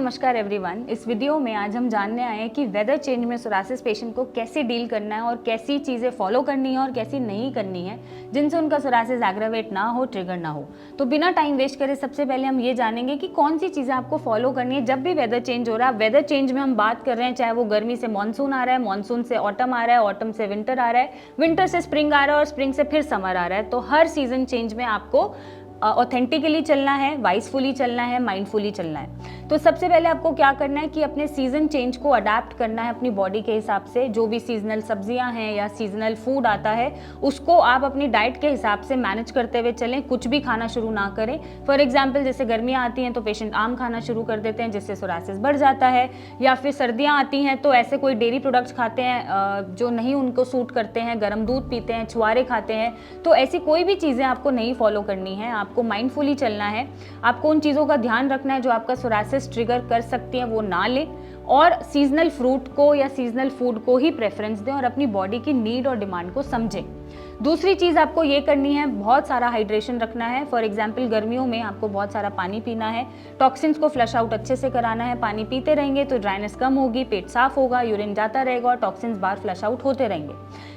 नमस्कार एवरीवन। इस वीडियो में आज हम जानने आए हैं कि वेदर चेंज में सोरासिस पेशेंट को कैसे डील करना है और कैसी चीज़ें फॉलो करनी है और कैसी नहीं करनी है जिनसे उनका सोरासिस एग्रावेट ना हो, ट्रिगर ना हो। तो बिना टाइम वेस्ट करे सबसे पहले हम ये जानेंगे कि कौन सी चीज़ें आपको फॉलो करनी है जब भी वेदर चेंज हो रहा है। वेदर चेंज में हम बात कर रहे हैं चाहे वो गर्मी से मानसून आ रहा है, मानसून से ऑटम आ रहा है, ऑटम से विंटर आ रहा है, विंटर से स्प्रिंग आ रहा है और स्प्रिंग से फिर समर आ रहा है। तो हर सीजन चेंज में आपको ऑथेंटिकली चलना है, वाइसफुली चलना है, माइंडफुली चलना है। तो सबसे पहले आपको क्या करना है कि अपने सीजन चेंज को अडेप्ट करना है अपनी बॉडी के हिसाब से। जो भी सीजनल सब्जियां हैं या सीजनल फूड आता है उसको आप अपनी डाइट के हिसाब से मैनेज करते हुए चलें, कुछ भी खाना शुरू ना करें। फॉर एग्जाम्पल जैसे गर्मियाँ आती हैं तो पेशेंट आम खाना शुरू कर देते हैं जिससे सोरासिस बढ़ जाता है, या फिर सर्दियाँ आती हैं तो ऐसे कोई डेयरी प्रोडक्ट्स खाते हैं जो नहीं उनको सूट करते हैं, गर्म दूध पीते हैं, छुआरे खाते हैं। तो ऐसी कोई भी चीज़ें आपको नहीं फॉलो करनी है, आपको माइंडफुली चलना है। आपको उन चीज़ों का ध्यान रखना है जो आपका सोरासिस ट्रिगर कर सकती हैं वो ना लें, और सीजनल फ्रूट को या सीजनल फूड को ही प्रेफरेंस दें और अपनी बॉडी की नीड और डिमांड को समझें। दूसरी चीज़ आपको ये करनी है, बहुत सारा हाइड्रेशन रखना है। फॉर एग्जाम्पल गर्मियों में आपको बहुत सारा पानी पीना है, टॉक्सिन्स को फ्लश आउट अच्छे से कराना है। पानी पीते रहेंगे तो ड्राइनेस कम होगी, पेट साफ होगा, यूरिन जाता रहेगा और टॉक्सिन्स बाहर फ्लश आउट होते रहेंगे।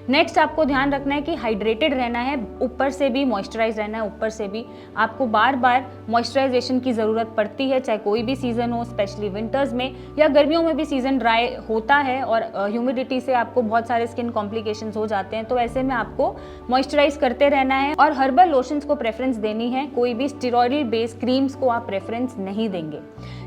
नेक्स्ट आपको ध्यान रखना है कि हाइड्रेटेड रहना है, ऊपर से भी मॉइस्चराइज रहना है। ऊपर से भी आपको बार बार मॉइस्चराइजेशन की ज़रूरत पड़ती है, चाहे कोई भी सीज़न हो, स्पेशली विंटर्स में या गर्मियों में भी सीज़न ड्राई होता है और ह्यूमिडिटी से आपको बहुत सारे स्किन कॉम्प्लिकेशंस हो जाते हैं। तो ऐसे में आपको मॉइस्चराइज करते रहना है और हर्बल लोशंस को प्रेफरेंस देनी है, कोई भी स्टेरॉइडल बेस्ड क्रीम्स को आप प्रेफरेंस नहीं देंगे।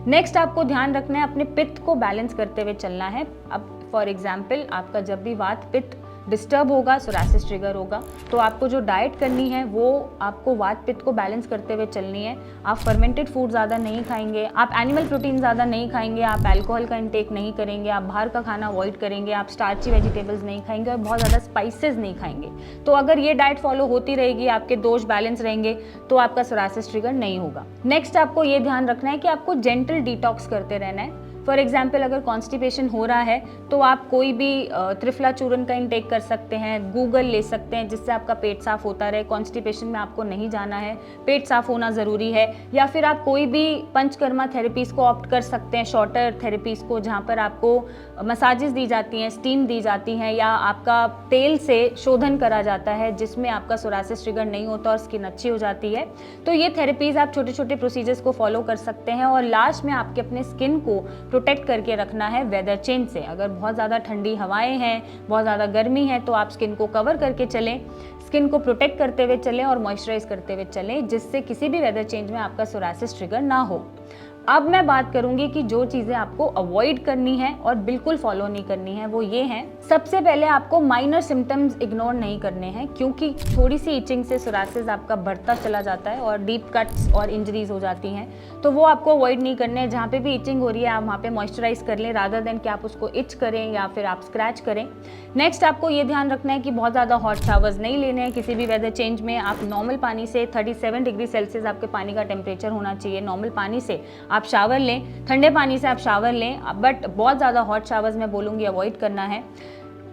नेक्स्ट आपको ध्यान रखना है अपने पित्त को बैलेंस करते हुए चलना है। अब फॉर एग्जाम्पल आपका जब भी वात पित्त डिस्टर्ब होगा, सोरासिस ट्रिगर होगा, तो आपको जो डाइट करनी है वो आपको वात पित्त को बैलेंस करते हुए चलनी है। आप फर्मेंटेड फूड ज़्यादा नहीं खाएंगे, आप एनिमल प्रोटीन ज़्यादा नहीं खाएंगे, आप अल्कोहल का इंटेक नहीं करेंगे, आप बाहर का खाना अवॉइड करेंगे, आप स्टार्ची वेजिटेबल्स नहीं खाएंगे और बहुत ज़्यादा स्पाइसेस नहीं खाएंगे। तो अगर ये डाइट फॉलो होती रहेगी, आपके दोष बैलेंस रहेंगे, तो आपका सोरासिस ट्रिगर नहीं होगा। नेक्स्ट आपको ये ध्यान रखना है कि आपको जेंटल डिटॉक्स करते रहना है। फॉर एग्जाम्पल अगर कॉन्स्टिपेशन हो रहा है तो आप कोई भी त्रिफला चूर्ण का इंटेक कर सकते हैं, गूगल ले सकते हैं जिससे आपका पेट साफ होता रहे। कॉन्स्टिपेशन में आपको नहीं जाना है, पेट साफ होना ज़रूरी है। या फिर आप कोई भी पंचकर्मा थेरेपीज़ को ऑप्ट कर सकते हैं, शॉर्टर थेरेपीज़ को, जहाँ पर आपको मसाजेस दी जाती हैं, स्टीम दी जाती हैं, या आपका तेल से शोधन करा जाता है जिसमें आपका सोरासिस ट्रिगर नहीं होता और स्किन अच्छी हो जाती है। तो ये थेरेपीज़ आप छोटे छोटे प्रोसीजर्स को फॉलो कर सकते हैं। और लास्ट में आपके अपने स्किन को प्रोटेक्ट करके रखना है वेदर चेंज से। अगर बहुत ज़्यादा ठंडी हवाएं हैं, बहुत ज़्यादा गर्मी है, तो आप स्किन को कवर करके चलें, स्किन को प्रोटेक्ट करते हुए चलें और मॉइस्चराइज करते हुए चलें, जिससे किसी भी वेदर चेंज में आपका सोरासिस ट्रिगर ना हो। अब मैं बात करूंगी कि जो चीज़ें आपको अवॉइड करनी है और बिल्कुल फॉलो नहीं करनी है वो ये हैं। सबसे पहले आपको माइनर सिम्टम्स इग्नोर नहीं करने हैं, क्योंकि थोड़ी सी इचिंग से सोरासिस आपका बढ़ता चला जाता है और डीप कट्स और इंजरीज हो जाती हैं। तो वो आपको अवॉइड नहीं करने हैं। जहाँ पे भी इचिंग हो रही है आप वहाँ पे मॉइस्चराइज कर लें, रादर देन कि आप उसको इच करें या फिर आप स्क्रैच करें। नेक्स्ट आपको ये ध्यान रखना है कि बहुत ज़्यादा हॉट शावर्स नहीं लेने हैं किसी भी वेदर चेंज में। आप नॉर्मल पानी से 37 डिग्री सेल्सियस आपके पानी का टेम्परेचर होना चाहिए। नॉर्मल पानी से आप शावर लें, ठंडे पानी से आप शावर लें, बट बहुत ज़्यादा हॉट शावर्स मैं बोलूँगी अवॉइड करना है।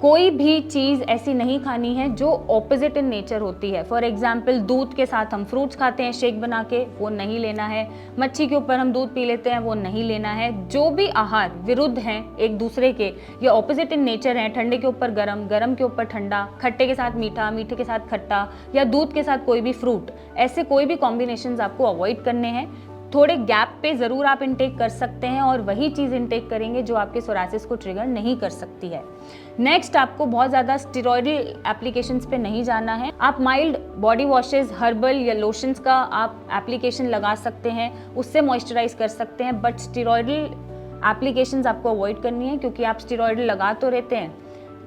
कोई भी चीज़ ऐसी नहीं खानी है जो ऑपोजिट इन नेचर होती है। फॉर एग्जाम्पल दूध के साथ हम फ्रूट्स खाते हैं शेक बना के, वो नहीं लेना है। मच्छी के ऊपर हम दूध पी लेते हैं, वो नहीं लेना है। जो भी आहार विरुद्ध हैं एक दूसरे के या ऑपोजिट इन नेचर हैं, ठंडे के ऊपर गरम, गरम के ऊपर ठंडा, खट्टे के साथ मीठा, मीठे के साथ खट्टा, या दूध के साथ कोई भी फ्रूट, ऐसे कोई भी कॉम्बिनेशंस आपको अवॉइड करने हैं। थोड़े गैप पे ज़रूर आप इनटेक कर सकते हैं और वही चीज़ इनटेक करेंगे जो आपके सोरासिस को ट्रिगर नहीं कर सकती है। नेक्स्ट आपको बहुत ज़्यादा स्टेरॉइडल एप्लीकेशंस पे नहीं जाना है। आप माइल्ड बॉडी वॉशेस, हर्बल या लोशंस का आप एप्लीकेशन लगा सकते हैं, उससे मॉइस्चराइज कर सकते हैं, बट स्टेरॉइडल एप्लीकेशंस आपको अवॉइड करनी है, क्योंकि आप स्टेरॉइडल लगा तो रहते हैं,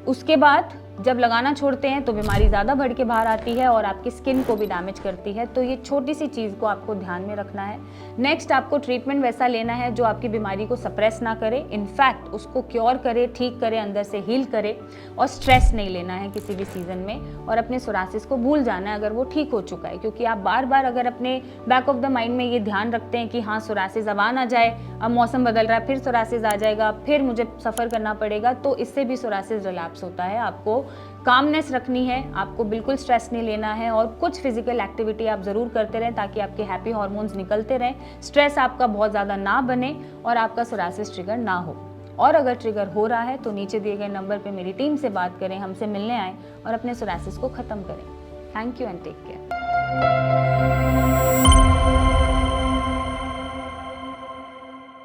उसके बाद जब लगाना छोड़ते हैं तो बीमारी ज़्यादा बढ़ के बाहर आती है और आपकी स्किन को भी डैमेज करती है। तो ये छोटी सी चीज़ को आपको ध्यान में रखना है। नेक्स्ट आपको ट्रीटमेंट वैसा लेना है जो आपकी बीमारी को सप्रेस ना करे, इनफैक्ट उसको क्योर करे, ठीक करे, अंदर से हील करे। और स्ट्रेस नहीं लेना है किसी भी सीज़न में, और अपने सोरासिस को भूल जाना है अगर वो ठीक हो चुका है। क्योंकि आप बार बार अगर अपने बैक ऑफ द माइंड में ये ध्यान रखते हैं कि हाँ सोरासिस अब आ ना जाए, अब मौसम बदल रहा है, फिर सोरासिस आ जाएगा, फिर मुझे सफ़र करना पड़ेगा, तो इससे भी सोरासिस रिलैप्स होता है। आपको कामनेस रखनी है, आपको बिल्कुल स्ट्रेस नहीं लेना है और कुछ फिजिकल एक्टिविटी आप ज़रूर करते रहें ताकि आपके हैप्पी हार्मोन्स निकलते रहें, स्ट्रेस आपका बहुत ज़्यादा ना बने और आपका सोरासिस ट्रिगर ना हो। और अगर ट्रिगर हो रहा है तो नीचे दिए गए नंबर पे मेरी टीम से बात करें, हमसे मिलने आएँ और अपने सोरासिस को ख़त्म करें। Thank you and take care.